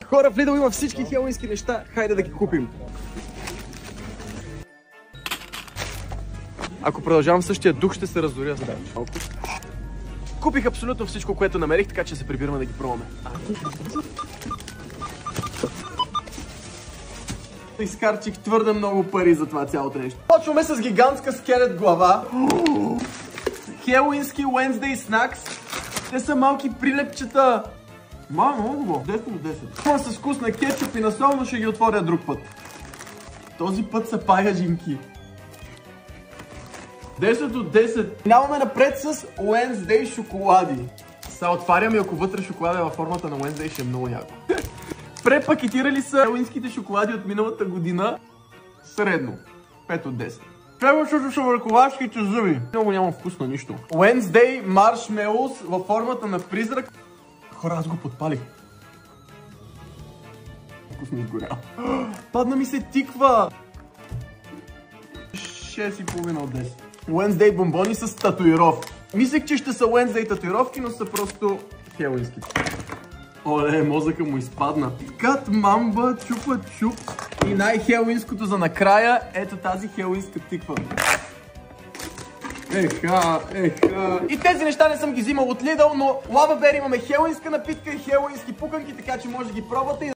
Хора, в Lidl има всички хелоуински неща, хайде да ги купим. Ако продължавам в същия дух, ще се разоря за малко. Купих абсолютно всичко, което намерих, така че се прибираме да ги пробваме. Изкарчих твърде много пари за това цялото нещо. Почваме с гигантска скелет глава. Хелоуински Wednesday Snacks. Те са малки прилепчета. Много хубаво. 10 от 10. Има с вкус на кетчуп и на сол, но ще ги отворя друг път. Този път са паяжинки. 10 от 10. Минаваме напред с Wednesday шоколади. Сега отварям и ако вътре шоколада е във формата на Wednesday, ще е много яко. Препакетирали са хелоуинските шоколади от миналата година. Средно. 5 от 10. Следващото са върховашките зъби. Много няма вкус на нищо. Wednesday Marshmallows във формата на призрак. Хора, аз го подпалих. Вкусно изгорял. Падна ми се тиква. 6,5 от 10. Wednesday бомбони с татуировки. Мислех, че ще са Wednesday татуировки, но са просто хелоуински. Оле, мозъка му изпадна. Кат мамба, чупа чуп. И най-хелоуинското за накрая, ето тази хелоуинска тиква. Еха. И тези неща не съм ги взимал от Lidl, но Lava Bear имаме хелоуинска напитка и хелоуински пуканки, така че може да ги пробвате.